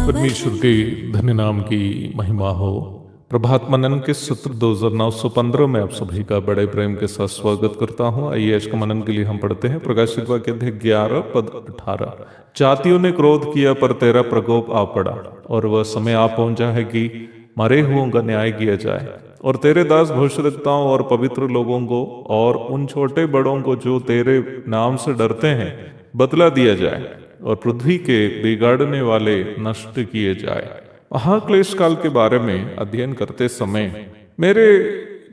परमेश्वर के धन्य नाम की महिमा हो। प्रभात मनन के सूत्र 2915 में आप सभी का बड़े प्रेम के साथ स्वागत करता हूँ। आइए आज का मनन के लिए हम पढ़ते हैं प्रकाशित वाक्य अध्याय 11 पद 18। जातियों ने क्रोध किया पर तेरा प्रकोप आ पड़ा और वह समय आ पहुंचा है कि मरे हुओं का न्याय किया जाए और तेरे दास भविष्यद्वक्ताओं और पवित्र लोगों को और उन छोटे बड़ों को जो तेरे नाम से डरते हैं बदला दिया जाए और पृथ्वी के बिगाड़ने वाले नष्ट किए जाए। महाक्लेश काल के बारे में अध्ययन करते समय मेरे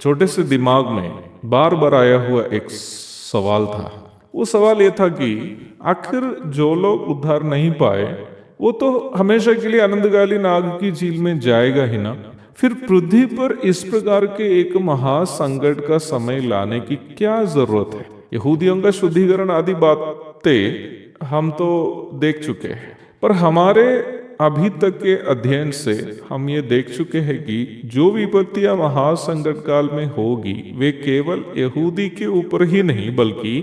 छोटे से दिमाग में बार बार आया हुआ एक सवाल था। वो सवाल ये था कि आखिर जो लोग उद्धार नहीं पाए वो तो हमेशा के लिए अनंतकालीन आग की झील में जाएगा ही ना। फिर पृथ्वी पर इस प्रकार के एक महासंकट का समय लाने की क्या जरूरत है? यहूदियों का शुद्धिकरण आदि बातें हम तो देख चुके हैं, पर हमारे अभी तक के अध्ययन से हम ये देख चुके हैं कि जो विपत्तियां महासंकट काल में होगी वे केवल यहूदी के ऊपर ही नहीं बल्कि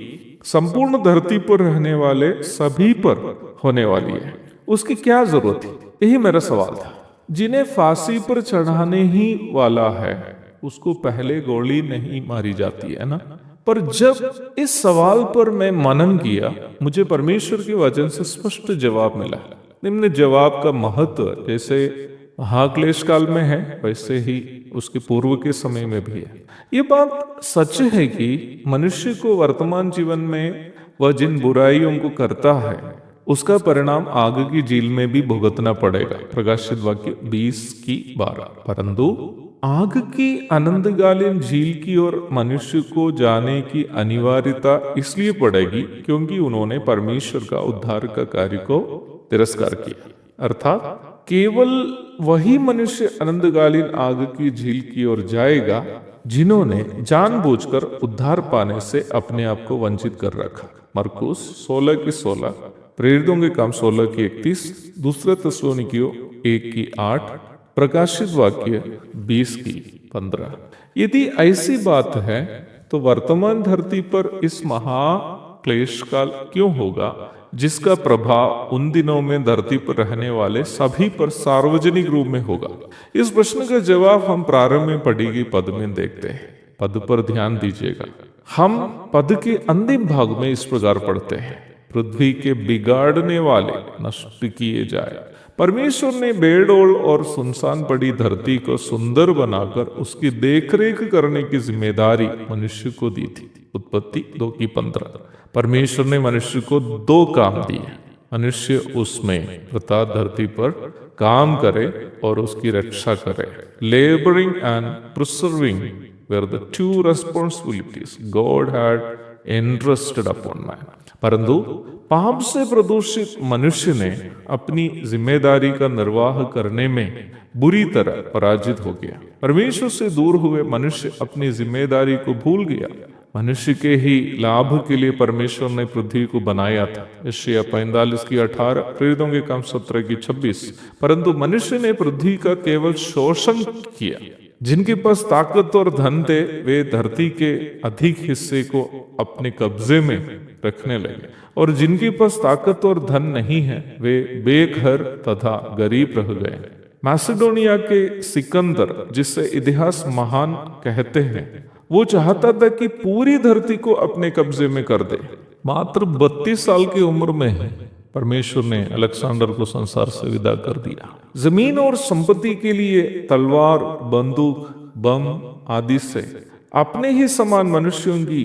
संपूर्ण धरती पर रहने वाले सभी पर होने वाली है। उसकी क्या जरूरत थी? यही मेरा सवाल था। जिन्हें फांसी पर चढ़ाने ही वाला है उसको पहले गोली नहीं मारी जाती है ना। पर जब इस सवाल पर मैं मनन किया मुझे परमेश्वर के वचन से स्पष्ट जवाब मिला। निम्न जवाब का महत्व जैसे महाक्लेश काल में है वैसे ही उसके पूर्व के समय में भी है। ये बात सच है कि मनुष्य को वर्तमान जीवन में वह जिन बुराइयों को करता है उसका परिणाम आग की झील में भी भुगतना पड़ेगा। प्रकाशित वाक्य 20:12। परंतु आग की अनंतकालीन झील की ओर मनुष्य को जाने की अनिवार्यता इसलिए पड़ेगी क्योंकि उन्होंने परमेश्वर का उद्धार का कार्य को तिरस्कार किया। अर्थात केवल वही मनुष्य अनंतकालीन आग की झील की ओर जाएगा जिन्होंने जानबूझकर उद्धार पाने से अपने आप को वंचित कर रखा। मरकुस 16:16, प्रेरितों के काम 16:31, दूसरे थिस्सलुनीकियों 1:8, प्रकाशित वाक्य 20:15। यदि ऐसी बात है तो वर्तमान धरती पर इस महाक्लेश काल क्यों होगा जिसका प्रभाव उन दिनों में धरती पर रहने वाले सभी पर सार्वजनिक रूप में होगा? इस प्रश्न का जवाब हम प्रारंभ में पढ़ी गई पद में देखते हैं। पद पर ध्यान दीजिएगा। हम पद के अंतिम भाग में इस प्रकार पढ़ते हैं, पृथ्वी के बिगाड़ने वाले नष्ट किए जाए। परमेश्वर ने बेडोल और सुनसान पड़ी धरती को सुंदर बनाकर उसकी देखरेख करने की जिम्मेदारी मनुष्य को दी थी। उत्पत्ति 2:15। परमेश्वर ने मनुष्य को 2 काम दिए। मनुष्य उसमें अर्थात धरती पर काम करे और उसकी रक्षा करे। Labouring and preserving were the 2 responsibilities God had entrusted upon man. परंतु पाप से प्रदूषित मनुष्य ने अपनी जिम्मेदारी का निर्वाह करने में बुरी तरह पराजित हो गया। परमेश्वर से दूर हुए मनुष्य अपनी जिम्मेदारी को भूल गया। मनुष्य के ही लाभ के लिए परमेश्वर ने पृथ्वी को बनाया था। यशायाह 45:18, प्रेरितों के काम 17:26। परंतु मनुष्य ने पृथ्वी का केवल शोषण किया। जिनके पास ताकत और धन थे वे धरती के अधिक हिस्से को अपने कब्जे में रखने लगे और जिनके पास ताकत और धन नहीं है वे बेघर तथा गरीब रह गए। मैसेडोनिया के सिकंदर, जिससे इतिहास महान कहते हैं, वो चाहता था कि पूरी धरती को अपने कब्जे में कर दे। मात्र 32 साल की उम्र में ही परमेश्वर ने अलेक्जेंडर को संसार से विदा कर दिया। जमीन और संपत्ति के लिए तलवार, बंदूक, बम आदि से अपने ही समान मनुष्यों की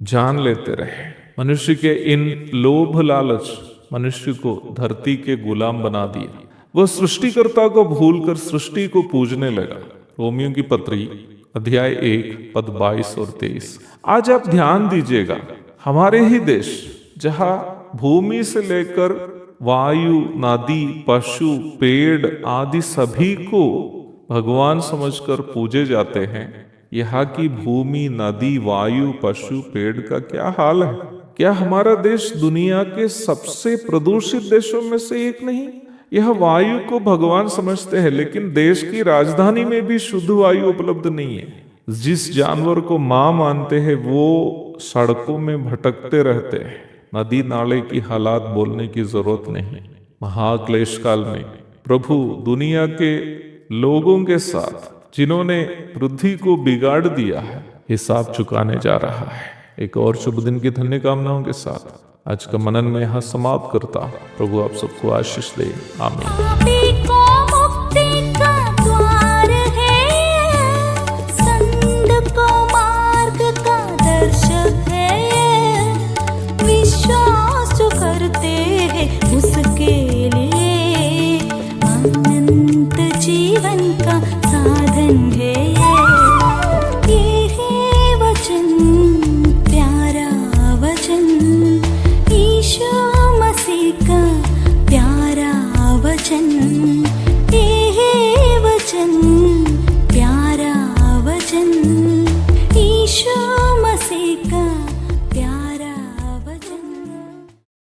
जान लेते रहे। मनुष्य के इन लोभ लालच मनुष्य को धरती के गुलाम बना दिया। वह सृष्टिकर्ता को भूलकर सृष्टि को पूजने लगा। रोमियो की पत्री अध्याय 1 पद 22 और 23। आज आप ध्यान दीजिएगा, हमारे ही देश जहां भूमि से लेकर वायु, नदी, पशु, पेड़ आदि सभी को भगवान समझकर पूजे जाते हैं, यहाँ की भूमि, नदी, वायु, पशु, पेड़ का क्या हाल है? क्या हमारा देश दुनिया के सबसे प्रदूषित देशों में से एक नहीं? यह वायु को भगवान समझते हैं, लेकिन देश की राजधानी में भी शुद्ध वायु उपलब्ध नहीं है। जिस जानवर को मां मानते हैं वो सड़कों में भटकते रहते हैं। नदी नाले की हालात बोलने की जरूरत नहीं। महाक्लेश काल में प्रभु दुनिया के लोगों के साथ जिन्होंने पृथ्वी को बिगाड़ दिया है, हिसाब चुकाने जा रहा है। एक और शुभ दिन की धन्य कामनाओं के साथ आज का मनन में यहाँ समाप्त करता हूं। प्रभु आप सबको आशीष दे। आमीन। विश्वास जो करते हैं उसके लिए अनंत जीवन का साधन है। ये है वचन, प्यारा वचन, यीशु मसीह का प्यारा वचन। ये है वचन।